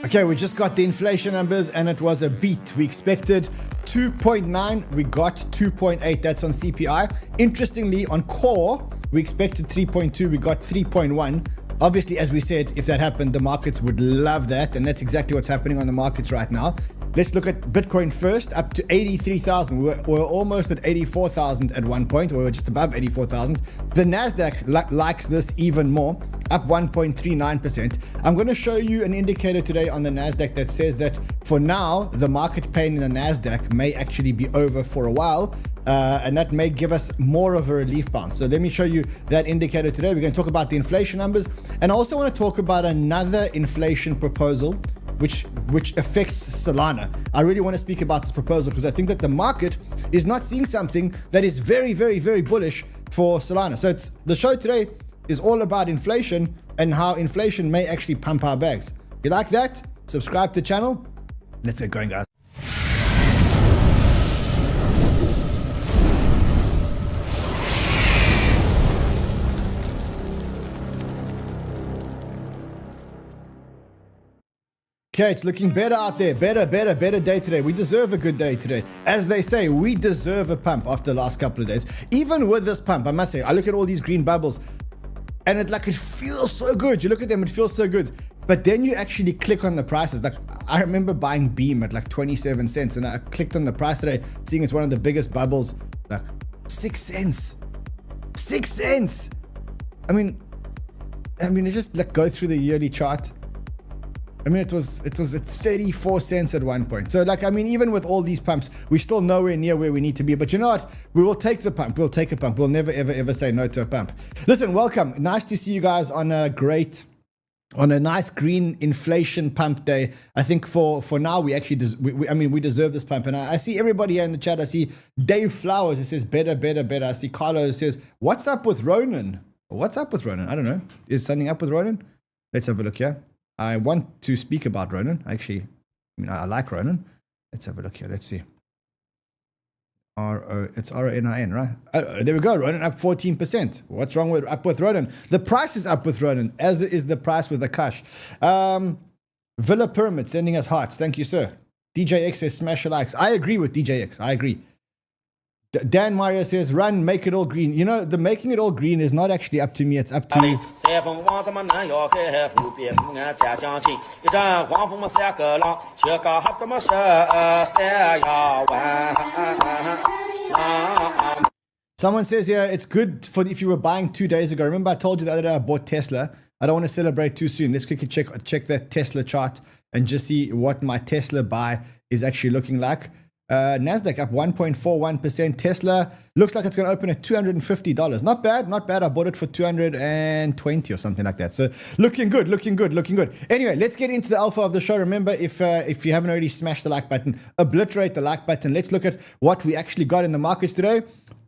Okay, we just got the inflation numbers and it was a beat. We expected 2.9, we got 2.8. That's on CPI. Interestingly, on core, we expected 3.2, we got 3.1. Obviously, as we said, if that happened, the markets would love that. And that's exactly what's happening on the markets right now. Let's look at Bitcoin first, up to 83,000. We're almost at 84,000 at one point, or we were just above 84,000. The NASDAQ likes this even more, up 1.39%. I'm going to show you an indicator today on the NASDAQ that says that for now, the market pain in the NASDAQ may actually be over for a while. And that may give us more of a relief bounce. So let me show you that indicator today. We're going to talk about the inflation numbers. And I also want to talk about another inflation proposal which affects Solana. I really want to speak about this proposal because I think that the market is not seeing something that is very, very, very bullish for Solana. So the show today is all about inflation and how inflation may actually pump our bags. If you like that? Subscribe to the channel. Let's get going, guys. Okay, it's looking better out there. Better day today. We deserve a good day today. As they say, we deserve a pump after the last couple of days. Even with this pump, I must say, I look at all these green bubbles and it feels so good. You look at them, it feels so good. But then you actually click on the prices. Like, I remember buying Beam at like 27 cents and I clicked on the price today, seeing it's one of the biggest bubbles, like 6 cents. 6 cents. I mean, it's just like go through the yearly chart. I mean, it was at 34 cents at one point. So even with all these pumps, we're still nowhere near where we need to be. But you know what? We will take the pump. We'll take a pump. We'll never, ever say no to a pump. Listen, welcome. Nice to see you guys on a nice green inflation pump day. I think for now, we actually, we deserve this pump. And I see everybody here in the chat. I see Dave Flowers. It says better. I see Carlo says, what's up with Ronan? What's up with Ronan? I don't know. Is something up with Ronan? Let's have a look here. I want to speak about Ronan. Actually, I like Ronan. Let's have a look here. Let's see. It's R-O-N-I-N, right? Oh, there we go. Ronan up 14%. What's wrong with up with Ronan? The price is up with Ronan, as is the price with the cash. Villa Pyramid sending us hearts. Thank you, sir. DJ X says smash your likes. I agree with DJ X. I agree. Dan Mario says, run, make it all green. You know, the making it all green is not actually up to me. It's up to you. Someone says here, it's good for if you were buying 2 days ago. Remember I told you the other day I bought Tesla. I don't want to celebrate too soon. Let's quickly check that Tesla chart and just see what my Tesla buy is actually looking like. NASDAQ up 1.41%. Tesla looks like it's going to open at $250. Not bad. I bought it for 220 or something like that. So looking good. Anyway, let's get into the alpha of the show. Remember, if you haven't already smashed the like button, obliterate the like button. Let's look at what we actually got in the markets today.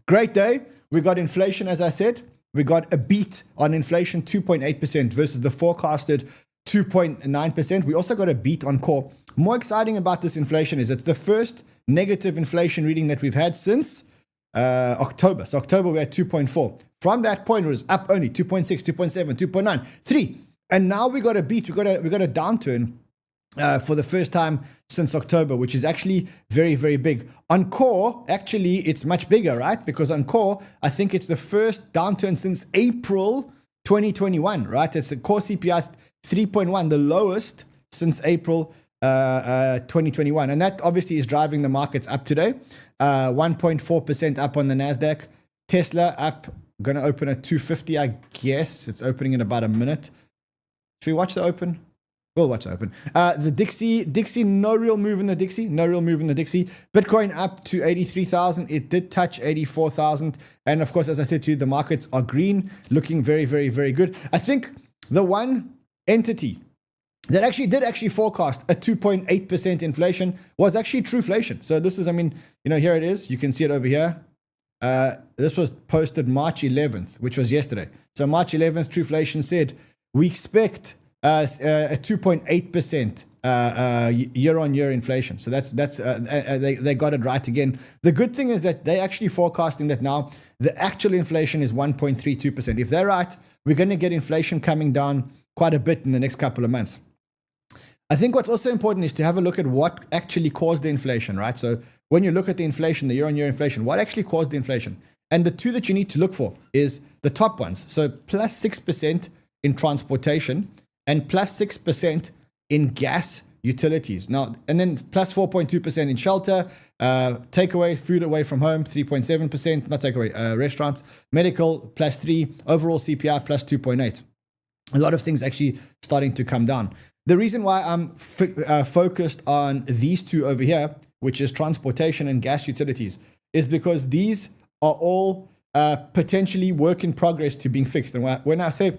Great day. We got inflation, as I said. We got a beat on inflation, 2.8% versus the forecasted 2.9%. We also got a beat on core. More exciting about this inflation is it's the first negative inflation reading that we've had since October. So October we had 2.4. From that point it was up only 2.6, 2.7, 2.9, 3. And now we got a beat. We got a downturn for the first time since October, which is actually very, very big. On core, actually, it's much bigger, right? Because on core, I think it's the first downturn since April 2021, right? It's the core CPI 3.1, the lowest since April 2021. And that obviously is driving the markets up today. 1.4% up on the NASDAQ. Tesla up, going to open at 250, I guess. It's opening in about a minute. Should we watch the open? We'll watch the open. The Dixie, no real move in the Dixie. Bitcoin up to 83,000. It did touch 84,000. And of course, as I said to you, the markets are green, looking very, very, very good. I think the one entity that actually forecast a 2.8% inflation was actually Trueflation. So this is, here it is. You can see it over here. This was posted March 11th, which was yesterday. So March 11th, Trueflation said, we expect a 2.8% year-on-year inflation. So they got it right again. The good thing is that they actually forecasting that now the actual inflation is 1.32%. If they're right, we're going to get inflation coming down quite a bit in the next couple of months. I think what's also important is to have a look at what actually caused the inflation, right? So when you look at the inflation, the year-on-year inflation, what actually caused the inflation? And the two that you need to look for is the top ones. So plus 6% in transportation and plus 6% in gas utilities. Now, and then plus 4.2% in shelter, takeaway, food away from home, 3.7%, not takeaway, restaurants, medical, plus 3, overall CPI, plus 2.8. A lot of things actually starting to come down. The reason why I'm focused on these two over here, which is transportation and gas utilities, is because these are all potentially work in progress to being fixed. And when I say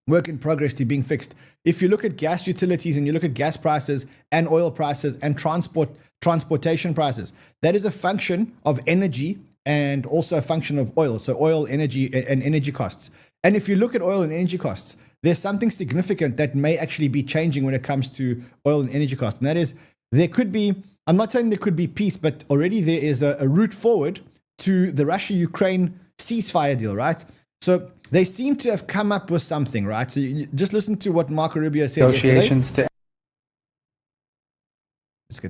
work in progress to being fixed, if you look at gas utilities and you look at gas prices and oil prices and transportation prices, that is a function of energy and also a function of oil. So oil, energy, and energy costs. And if you look at oil and energy costs, there's something significant that may actually be changing when it comes to oil and energy costs. And that is, there could be, I'm not saying there could be peace, but already there is a route forward to the Russia-Ukraine ceasefire deal, right? So they seem to have come up with something, right? So you just listen to what Marco Rubio said Negotiations yesterday.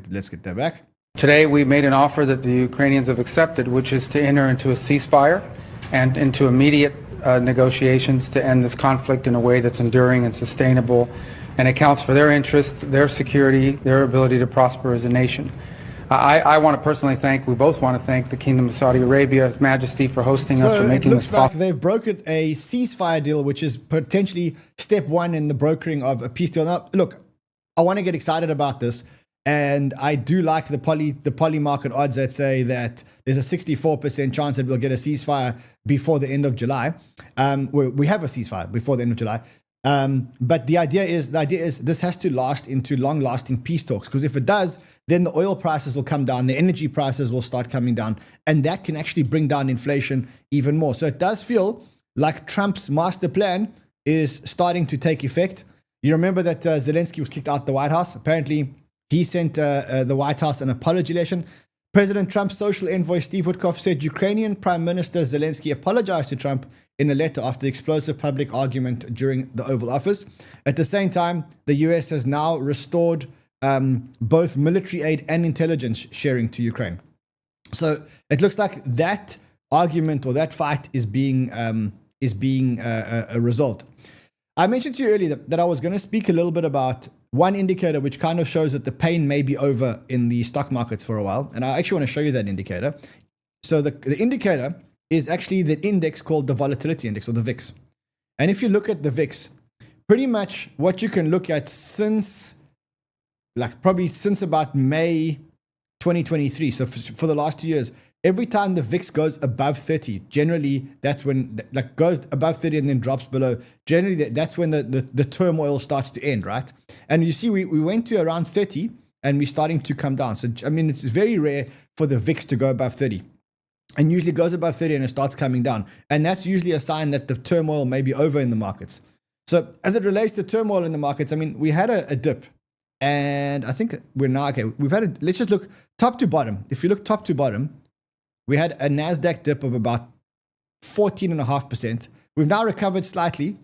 Let's get that back. Today we made an offer that the Ukrainians have accepted, which is to enter into a ceasefire and into immediate negotiations to end this conflict in a way that's enduring and sustainable and accounts for their interests, their security, their ability to prosper as a nation. I want to personally thank, we both want to thank the Kingdom of Saudi Arabia, His Majesty, for hosting us, for making this possible. So it looks like they've brokered a ceasefire deal, which is potentially step one in the brokering of a peace deal. Now, look, I want to get excited about this. And I do like the poly market odds that say that there's a 64% chance that we'll get a ceasefire before the end of July. We have a ceasefire before the end of July. But the idea is this has to last into long-lasting peace talks, because if it does, then the oil prices will come down, the energy prices will start coming down, and that can actually bring down inflation even more. So it does feel like Trump's master plan is starting to take effect. You remember that Zelensky was kicked out the White House. Apparently, he sent the White House an apology letter. President Trump's social envoy Steve Witkoff said Ukrainian Prime Minister Zelensky apologized to Trump in a letter after the explosive public argument during the Oval Office. At the same time, the US has now restored both military aid and intelligence sharing to Ukraine. So it looks like that argument or that fight is being resolved. I mentioned to you earlier that I was going to speak a little bit about one indicator which kind of shows that the pain may be over in the stock markets for a while. And I actually want to show you that indicator. So the indicator is actually the index called the volatility index, or the VIX. And if you look at the VIX, pretty much what you can look at since about May 2023, so for the last 2 years, every time the VIX goes above 30, generally that's when, like, goes above 30 and then drops below, generally that's when the turmoil starts to end, right? And you see, we went to around 30 and we're starting to come down. So, I mean, it's very rare for the VIX to go above 30. And usually goes above 30 and it starts coming down. And that's usually a sign that the turmoil may be over in the markets. So as it relates to turmoil in the markets, I mean, we had a dip. And I think we're now, okay, let's just look top to bottom. If you look top to bottom, we had a NASDAQ dip of about 14.5%. We've now recovered slightly.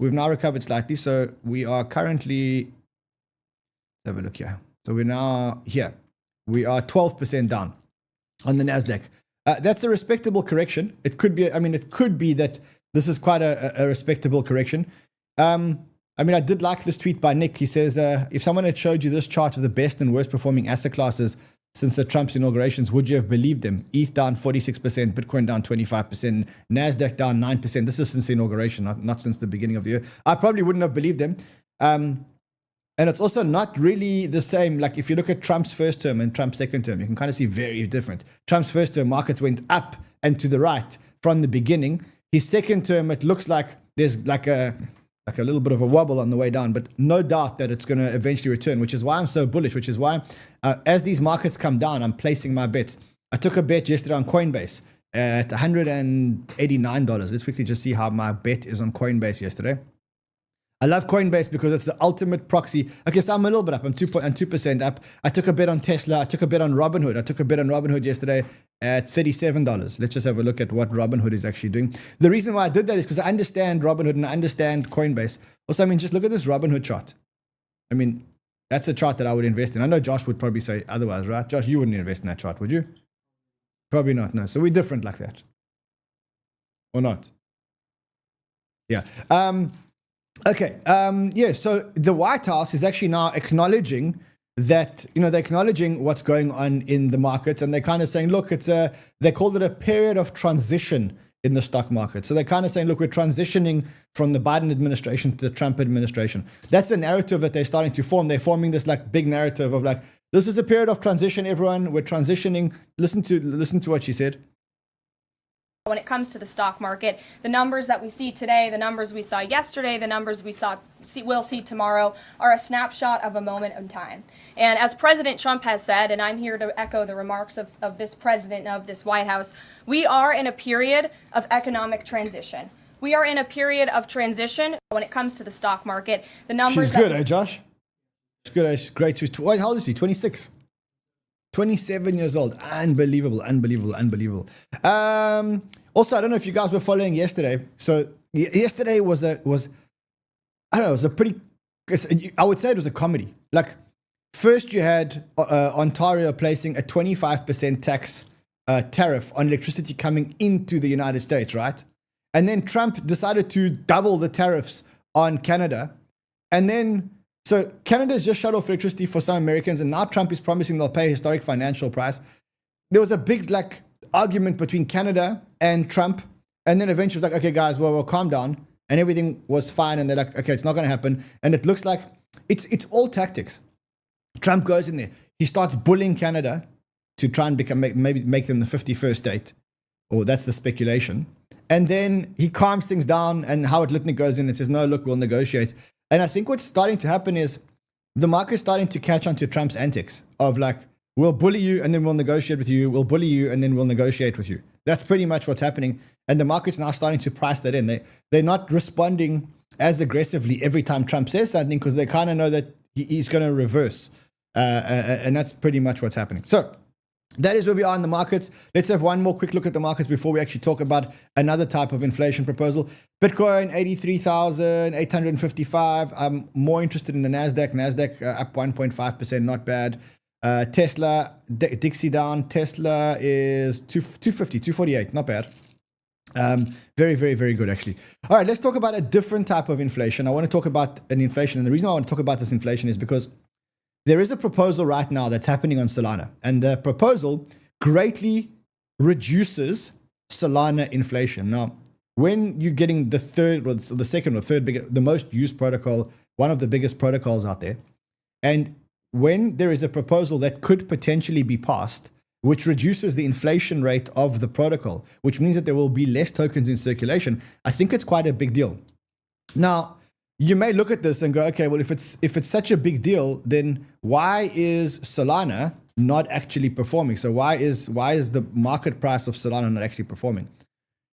So we are currently, let's have a look here. So we're now here. We are 12% down on the NASDAQ. That's a respectable correction. It could be, it could be that this is quite a respectable correction. I did like this tweet by Nick. He says, if someone had showed you this chart of the best and worst performing asset classes since the Trump's inaugurations, would you have believed them? ETH down 46%, Bitcoin down 25%, NASDAQ down 9%. This is since the inauguration, not since the beginning of the year. I probably wouldn't have believed them. And it's also not really the same. Like if you look at Trump's first term and Trump's second term, you can kind of see very different. Trump's first term, markets went up and to the right from the beginning. His second term, it looks like there's like a little bit of a wobble on the way down, but no doubt that it's going to eventually return, which is why I'm so bullish, which is why as these markets come down, I'm placing my bets. I took a bet yesterday on Coinbase at $189. Let's quickly just see how my bet is on Coinbase yesterday. I love Coinbase because it's the ultimate proxy. Okay, so I'm a little bit up. I'm 2% up. I took a bet on Tesla. I took a bet on Robinhood. I took a bet on Robinhood yesterday at $37. Let's just have a look at what Robinhood is actually doing. The reason why I did that is because I understand Robinhood and I understand Coinbase. Also, just look at this Robinhood chart. That's a chart that I would invest in. I know Josh would probably say otherwise, right? Josh, you wouldn't invest in that chart, would you? Probably not, no. So we're different like that. Or not? Yeah. Okay. Yeah, so the White House is actually now acknowledging that, they're acknowledging what's going on in the markets, and they're kind of saying, look, they called it a period of transition in the stock market. So they're kind of saying, look, we're transitioning from the Biden administration to the Trump administration. That's the narrative that they're starting to form. They're forming this like big narrative of like, this is a period of transition, everyone. We're transitioning. Listen to what she said. When it comes to the stock market, the numbers that we see today, the numbers we saw yesterday, the numbers we'll see tomorrow are a snapshot of a moment in time. And as President Trump has said, and I'm here to echo the remarks of this president of this White House, we are in a period of economic transition. We are in a period of transition when it comes to the stock market. The numbers. She's good, eh, Josh? She's good. She's great. How old is she? 26. 27 years old. Unbelievable. Also, I don't know if you guys were following yesterday. So yesterday was a pretty, I would say it was a comedy. Like, first you had Ontario placing a 25% tax tariff on electricity coming into the United States, right? And then Trump decided to double the tariffs on Canada. And then, so Canada's just shut off electricity for some Americans, and now Trump is promising they'll pay a historic financial price. There was a big argument between Canada and Trump, and then eventually it was like, okay, guys, well, we'll calm down, and everything was fine, and they're like, okay, it's not going to happen, and it looks like it's all tactics. Trump goes in there, he starts bullying Canada to try and make them the 51st state, or that's the speculation, and then he calms things down, and Howard Lutnick goes in and says, no, look, we'll negotiate. And I think what's starting to happen is the market's starting to catch on to Trump's antics of like, we'll bully you and then we'll negotiate with you. We'll bully you and then we'll negotiate with you. That's pretty much what's happening. And the market's now starting to price that in. They're not responding as aggressively every time Trump says something because they kind of know that he's going to reverse. And that's pretty much what's happening. So that is where we are in the markets. Let's have one more quick look at the markets before we actually talk about another type of inflation proposal. Bitcoin, 83,855. I'm more interested in the NASDAQ. NASDAQ up 1.5%, not bad. Tesla, Dixie down. Tesla is 250, 248, not bad. Very, very, very good, actually. All right, let's talk about a different type of inflation. I want to talk about an inflation. And the reason I want to talk about this inflation is because there is a proposal right now that's happening on Solana. And the proposal greatly reduces Solana inflation. Now, when you're getting the third or the second or third biggest, the most used protocol, one of the biggest protocols out there, and when there is a proposal that could potentially be passed, which reduces the inflation rate of the protocol, which means that there will be less tokens in circulation, I think it's quite a big deal. Now, you may look at this and go, okay, well, if it's such a big deal, then why is Solana not actually performing? So why is the market price of Solana not actually performing?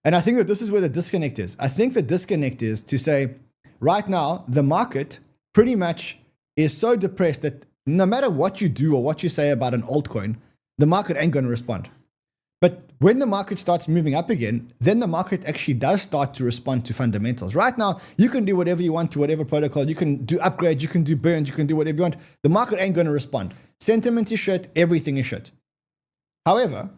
And I think that this is where the disconnect is. I think the disconnect is to say, right now, the market pretty much is so depressed that no matter what you do or what you say about an altcoin, the market ain't going to respond. But when the market starts moving up again, then the market actually does start to respond to fundamentals. Right now, you can do whatever you want to whatever protocol. You can do upgrades, you can do burns, you can do whatever you want. The market ain't going to respond. Sentiment is shit, everything is shit. However,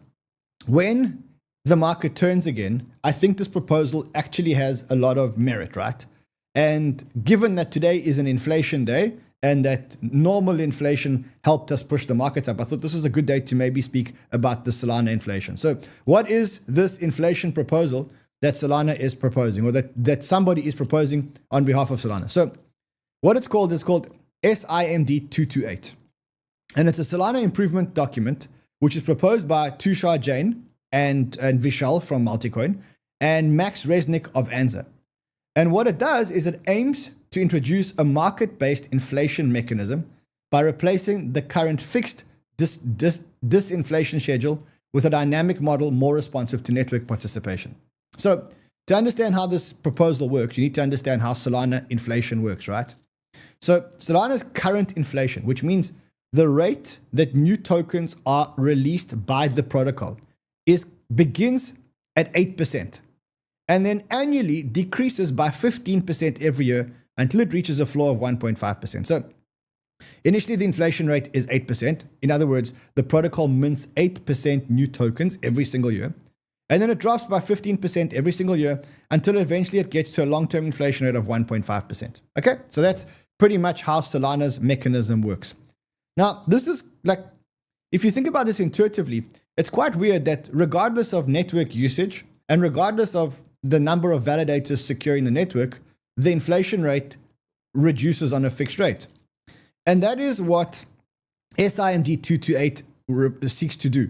when the market turns again, I think this proposal actually has a lot of merit, right? And given that today is an inflation day, and that normal inflation helped us push the markets up, I thought this was a good day to maybe speak about the Solana inflation. So what is this inflation proposal that Solana is proposing, or that somebody is proposing on behalf of Solana? So what it's called is called SIMD 228. And it's a Solana improvement document, which is proposed by Tushar Jain and Vishal from Multicoin and Max Resnick of Anza. And what it does is it aims to introduce a market-based inflation mechanism by replacing the current fixed disinflation schedule with a dynamic model more responsive to network participation. So to understand how this proposal works, you need to understand how Solana inflation works, right? So Solana's current inflation, which means the rate that new tokens are released by the protocol, begins at 8%, and then annually decreases by 15% every year until it reaches a floor of 1.5%. So Initially, the inflation rate is 8%. In other words, the protocol mints 8% new tokens every single year. And then it drops by 15% every single year until eventually it gets to a long-term inflation rate of 1.5%. Okay, so that's pretty much how Solana's mechanism works. Now, this is like, if you think about this intuitively, it's quite weird that regardless of network usage and regardless of the number of validators securing the network, the inflation rate reduces on a fixed rate. And that is what SIMD 228 seeks to do.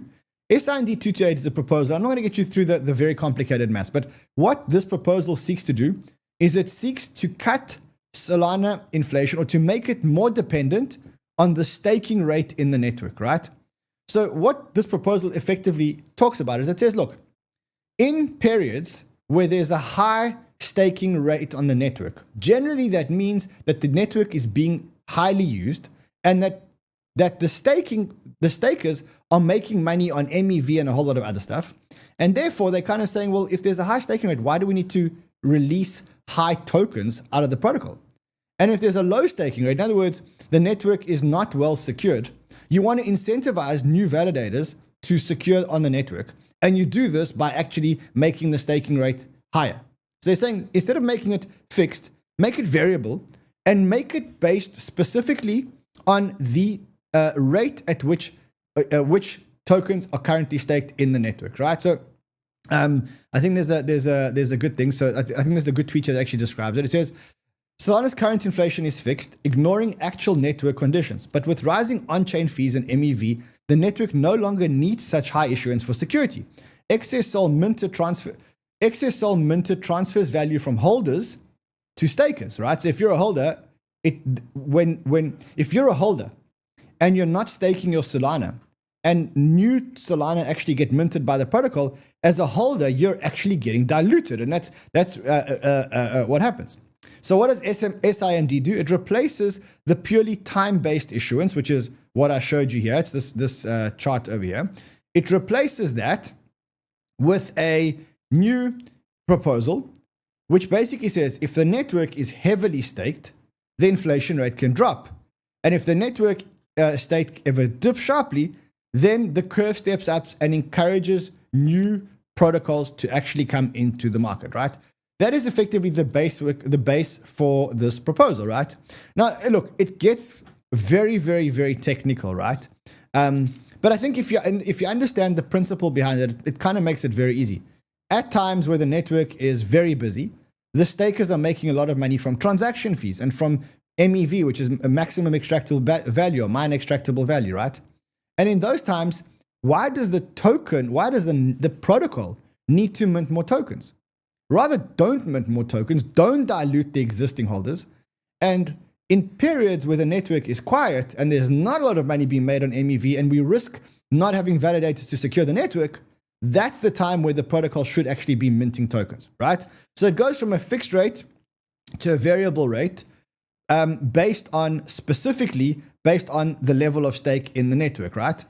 SIMD 228 is a proposal. I'm not going to get you through the very complicated maths, but what this proposal seeks to do is it seeks to cut Solana inflation, or to make it more dependent on the staking rate in the network, right? So what this proposal effectively talks about is it says, look, in periods where there's a high staking rate on the network, generally that means that the network is being highly used and that the stakers are making money on MEV and a whole lot of other stuff. And therefore, they're kind of saying, well, if there's a high staking rate, why do we need to release high tokens out of the protocol? And if there's a low staking rate, in other words, the network is not well secured, you want to incentivize new validators to secure on the network. And you do this by actually making the staking rate higher. So they're saying, instead of making it fixed, make it variable and make it based specifically on the rate at which tokens are currently staked in the network, right? So I think there's a good thing. So I think there's a good tweet that actually describes it. It says, Solana's current inflation is fixed, ignoring actual network conditions. But with rising on-chain fees and MEV, the network no longer needs such high issuance for security. Excess SOL minted transfers value from holders to stakers, right? So if you're a holder, if you're a holder and you're not staking your Solana, and new Solana actually get minted by the protocol, as a holder, you're actually getting diluted, and that's what happens. So what does SIMD do? It replaces the purely time-based issuance, which is what I showed you here. It's this chart over here. It replaces that with a new proposal, which basically says if the network is heavily staked, the inflation rate can drop. And if the network stake ever dips sharply, then the curve steps up and encourages new protocols to actually come into the market, right? That is effectively the base for this proposal, right? Now, look, it gets very, very, very technical, right? But I think if you understand the principle behind it, it kind of makes it very easy. At times where the network is very busy, the stakers are making a lot of money from transaction fees and from MEV, which is a maximum extractable value or mine extractable value, right? And in those times, why does the protocol need to mint more tokens? Rather, don't mint more tokens, don't dilute the existing holders. And in periods where the network is quiet and there's not a lot of money being made on MEV and we risk not having validators to secure the network, that's the time where the protocol should actually be minting tokens, right? So it goes from a fixed rate to a variable rate specifically based on the level of stake in the network, right?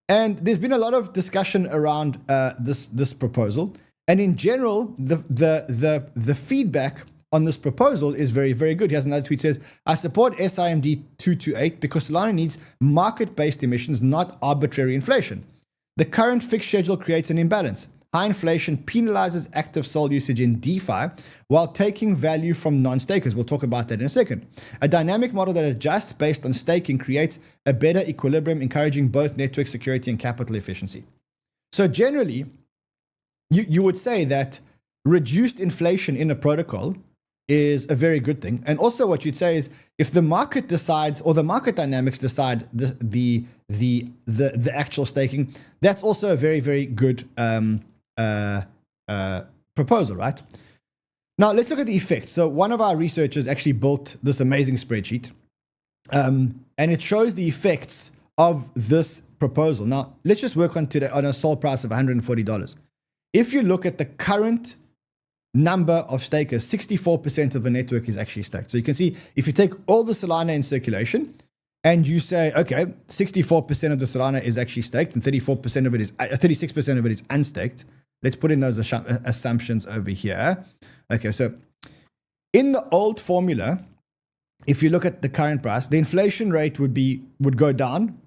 And there's been a lot of discussion around this proposal. And in general, the feedback on this proposal is very, very good. Here's another tweet says, I support SIMD 228 because Solana needs market-based emissions, not arbitrary inflation. The current fixed schedule creates an imbalance. High inflation penalizes active SOL usage in DeFi while taking value from non-stakers. We'll talk about that in a second. A dynamic model that adjusts based on staking creates a better equilibrium, encouraging both network security and capital efficiency. So generally, you would say that reduced inflation in a protocol is a very good thing. And also what you'd say is if the market decides or the market dynamics decide the actual staking, that's also a very, very good proposal, right? Now let's look at the effects. So one of our researchers actually built this amazing spreadsheet and it shows the effects of this proposal. Now let's just work on a SOL price of $140. If you look at the current number of stakers, 64% of the network is actually staked. So you can see if you take all the Solana in circulation and you say, okay, 64% of the Solana is actually staked and 36% of it is unstaked. Let's put in those assumptions over here. Okay, so in the old formula, if you look at the current price, the inflation rate would go down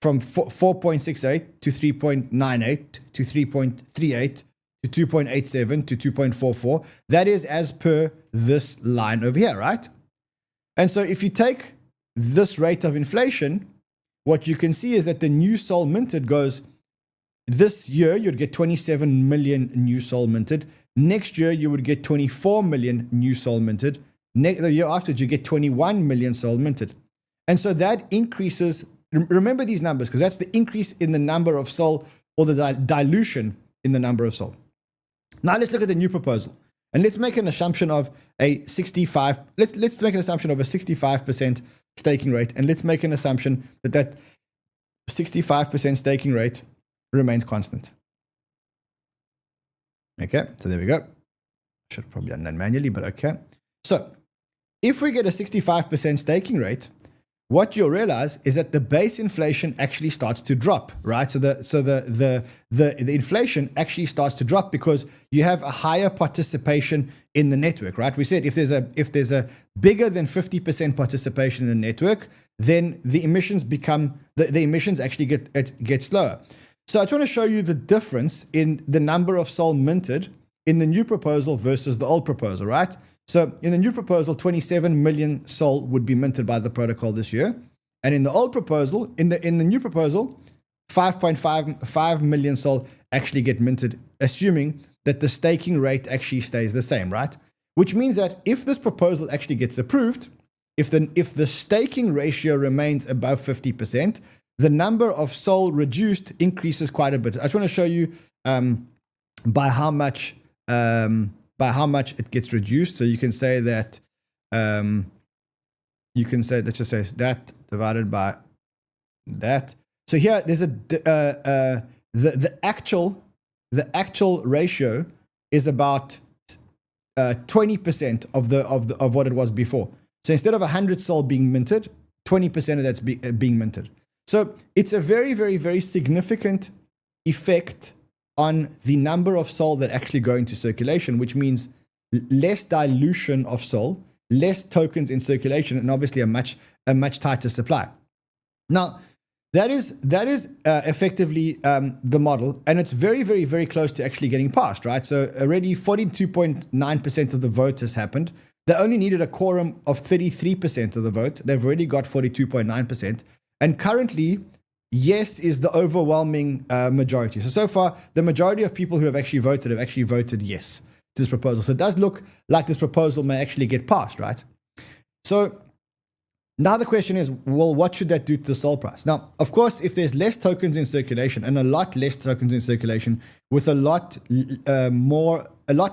from 4.68 to 3.98 to 3.38 to 2.87 to 2.44. That is as per this line over here, right? And so if you take this rate of inflation, what you can see is that the new SOL minted goes, this year you'd get 27 million new SOL minted. Next year you would get 24 million new SOL minted. The year after you get 21 million SOL minted. And so that increases, remember these numbers, because that's the increase in the number of SOL, or the dilution in the number of SOL. Now let's look at the new proposal. And let's make an assumption of a 65, let's make an assumption of a 65% staking rate. And let's make an assumption that that 65% staking rate remains constant. Okay, so there we go. Should have probably done that manually, but okay. So if we get a 65% staking rate, what you'll realize is that the base inflation actually starts to drop, right? So the inflation actually starts to drop because you have a higher participation in the network, right? We said if there's a bigger than 50% participation in the network, then the emissions become the emissions actually get slower. So I just want to show you the difference in the number of SOL minted in the new proposal versus the old proposal, right? So in the new proposal, 27 million SOL would be minted by the protocol this year. And in the old proposal, in the new proposal, 5.5 million SOL actually get minted, assuming that the staking rate actually stays the same, right? Which means that if this proposal actually gets approved, if the staking ratio remains above 50%, the number of SOL reduced increases quite a bit. I just want to show you by how much it gets reduced. So you can say that let's just say that divided by that. So here there's the actual ratio is about 20% of what it was before. So instead of 100 SOL being minted, 20% of that's being minted. So it's a very, very, very significant effect on the number of SOL that actually go into circulation, which means less dilution of SOL, less tokens in circulation, and obviously a much tighter supply. Now, that is effectively the model, and it's very, very, very close to actually getting passed, right? So already 42.9% of the vote has happened. They only needed a quorum of 33% of the vote. They've already got 42.9%. And currently, yes is the overwhelming majority. So far, the majority of people who have actually voted yes to this proposal. So it does look like this proposal may actually get passed, right? So now the question is, well, what should that do to the SOL price? Now, of course, if there's less tokens in circulation, and a lot less tokens in circulation with a lot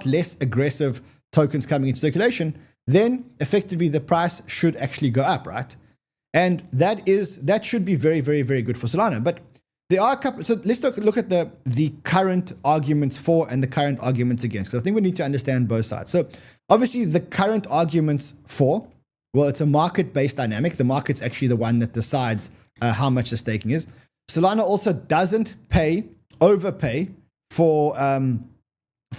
less aggressive tokens coming into circulation, then effectively the price should actually go up, right? And that should be very, very, very good for Solana. But there are a couple. So let's look at the current arguments for and the current arguments against, because I think we need to understand both sides. So obviously the current arguments for, well, it's a market-based dynamic. The market's actually the one that decides how much the staking is. Solana also doesn't overpay for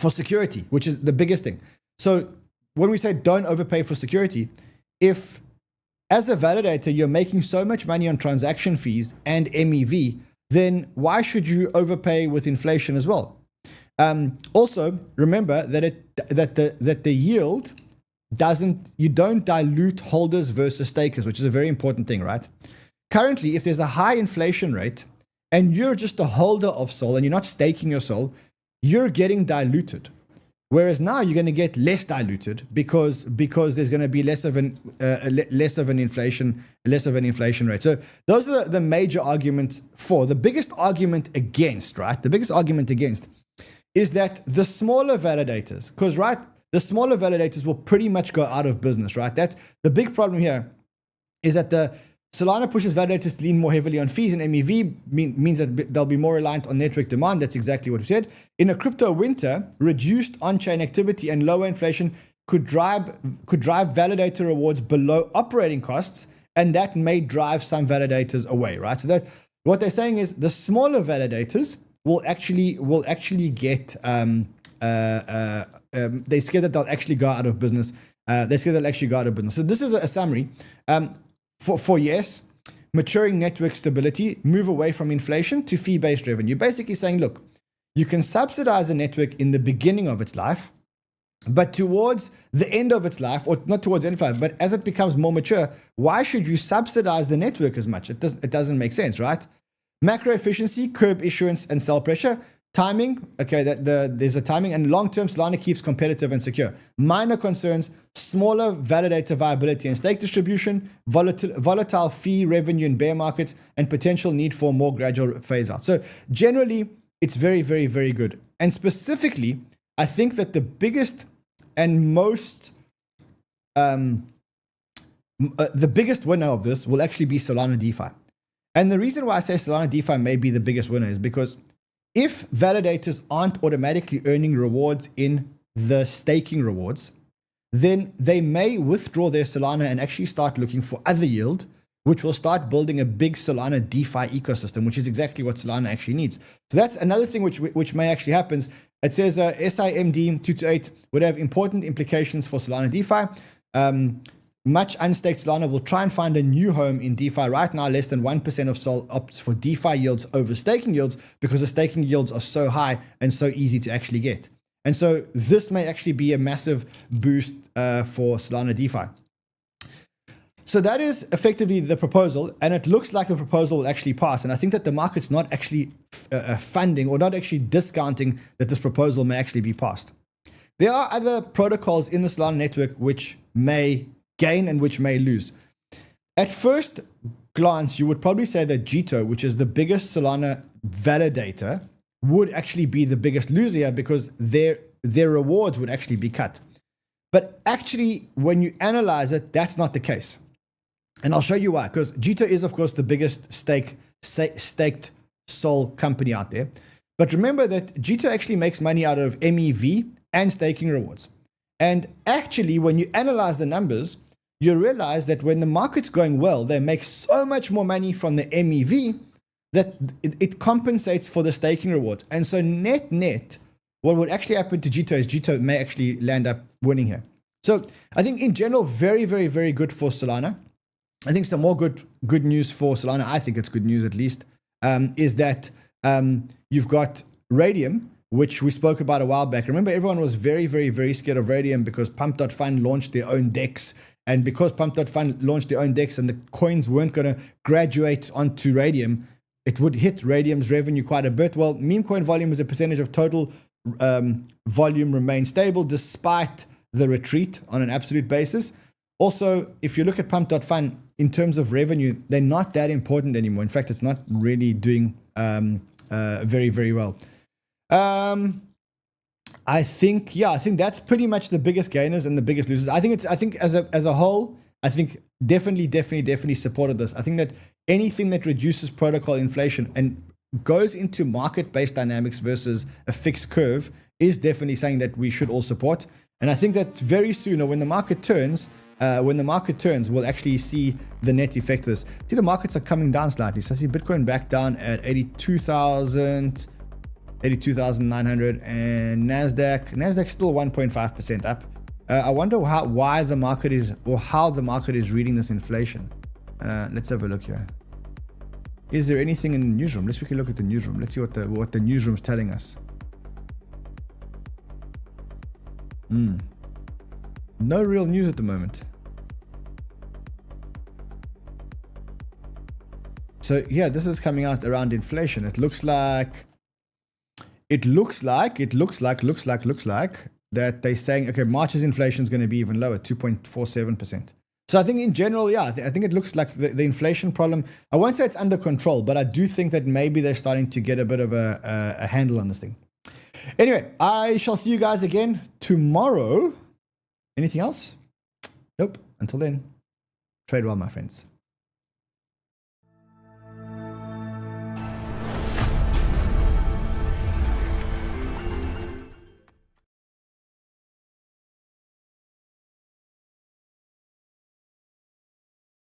security, which is the biggest thing. So when we say don't overpay for security, if as a validator, you're making so much money on transaction fees and MEV, then why should you overpay with inflation as well? Also, remember that the yield you don't dilute holders versus stakers, which is a very important thing, right? Currently, if there's a high inflation rate and you're just a holder of SOL and you're not staking your SOL, you're getting diluted. Whereas now you're going to get less diluted because there's going to be less of an inflation rate. So those are the major arguments for. The biggest argument against, right? The biggest argument against is that the smaller validators, because the smaller validators will pretty much go out of business, right? That's the big problem here, is that the Solana pushes validators to lean more heavily on fees, and MEV means that they'll be more reliant on network demand. That's exactly what we said. In a crypto winter, reduced on-chain activity and lower inflation could drive validator rewards below operating costs, and that may drive some validators away, right? So that what they're saying is the smaller validators will actually get they're scared that they'll actually go out of business They say they'll actually go out of business. So this is a summary. For yes, maturing network stability, move away from inflation to fee-based revenue. Basically saying, look, you can subsidize a network in the beginning of its life, but towards the end of its life, or not towards the end of life, but as it becomes more mature, why should you subsidize the network as much? It doesn't make sense, right? Macro efficiency, curb issuance and sell pressure. Timing, okay, there's a timing, and long-term Solana keeps competitive and secure. Minor concerns, smaller validator viability and stake distribution, volatile fee revenue in bear markets, and potential need for more gradual phase out. So generally, it's very, very, very good. And specifically, I think that the biggest and most, the biggest winner of this will actually be Solana DeFi. And the reason why I say Solana DeFi may be the biggest winner is because if validators aren't automatically earning rewards in the staking rewards, then they may withdraw their Solana and actually start looking for other yield, which will start building a big Solana DeFi ecosystem, which is exactly what Solana actually needs. So that's another thing which may actually happen. It says SIMD 228 would have important implications for Solana DeFi. Much unstaked Solana will try and find a new home in DeFi. Right now, less than 1% of Sol opts for DeFi yields over staking yields because the staking yields are so high and so easy to actually get. And so this may actually be a massive boost for Solana DeFi. So that is effectively the proposal, and it looks like the proposal will actually pass. And I think that the market's not actually funding or not actually discounting that this proposal may actually be passed. There are other protocols in the Solana network which may gain and which may lose. At first glance, you would probably say that 𝗔𝗿, which is the biggest Solana validator, would actually be the biggest loser here because their rewards would actually be cut. But actually, when you analyze it, that's not the case. And I'll show you why. Because 𝗔𝗿 is, of course, the biggest staked SOL company out there. But remember that 𝗔𝗿 actually makes money out of MEV and staking rewards. And actually, when you analyze the numbers, you realize that when the market's going well, they make so much more money from the MEV that it compensates for the staking rewards. And so net, what would actually happen to 𝗔𝗿 is 𝗔𝗿 may actually land up winning here. So I think in general, very, very, very good for Solana. I think some more good news for Solana, I think it's good news at least, is that you've got Raydium, which we spoke about a while back. Remember, everyone was very, very, very scared of Raydium because Pump.Fund launched their own DEX. And because Pump.Fund launched their own DEX and the coins weren't going to graduate onto Raydium, it would hit Raydium's revenue quite a bit. Well, meme coin volume as a percentage of total volume remained stable despite the retreat on an absolute basis. Also, if you look at Pump.Fund, in terms of revenue, they're not that important anymore. In fact, it's not really doing very, very well. I think that's pretty much the biggest gainers and the biggest losers. I think as a whole, I think definitely supported this. I think that anything that reduces protocol inflation and goes into market-based dynamics versus a fixed curve is definitely something that we should all support. And I think that very soon, or when the market turns, we'll actually see the net effect of this. See, the markets are coming down slightly. So I see Bitcoin back down at 82,900, and Nasdaq still 1.5% up. I wonder how the market is reading this inflation. Let's have a look here. Is there anything in the newsroom? Let's quickly look at the newsroom. Let's see what the newsroom's telling us. No real news at the moment. So yeah, this is coming out around inflation. It looks like that they're saying, okay, March's inflation is going to be even lower, 2.47%. So I think in general, yeah, I think it looks like the inflation problem, I won't say it's under control, but I do think that maybe they're starting to get a bit of a handle on this thing. Anyway, I shall see you guys again tomorrow. Anything else? Nope. Until then, trade well, my friends.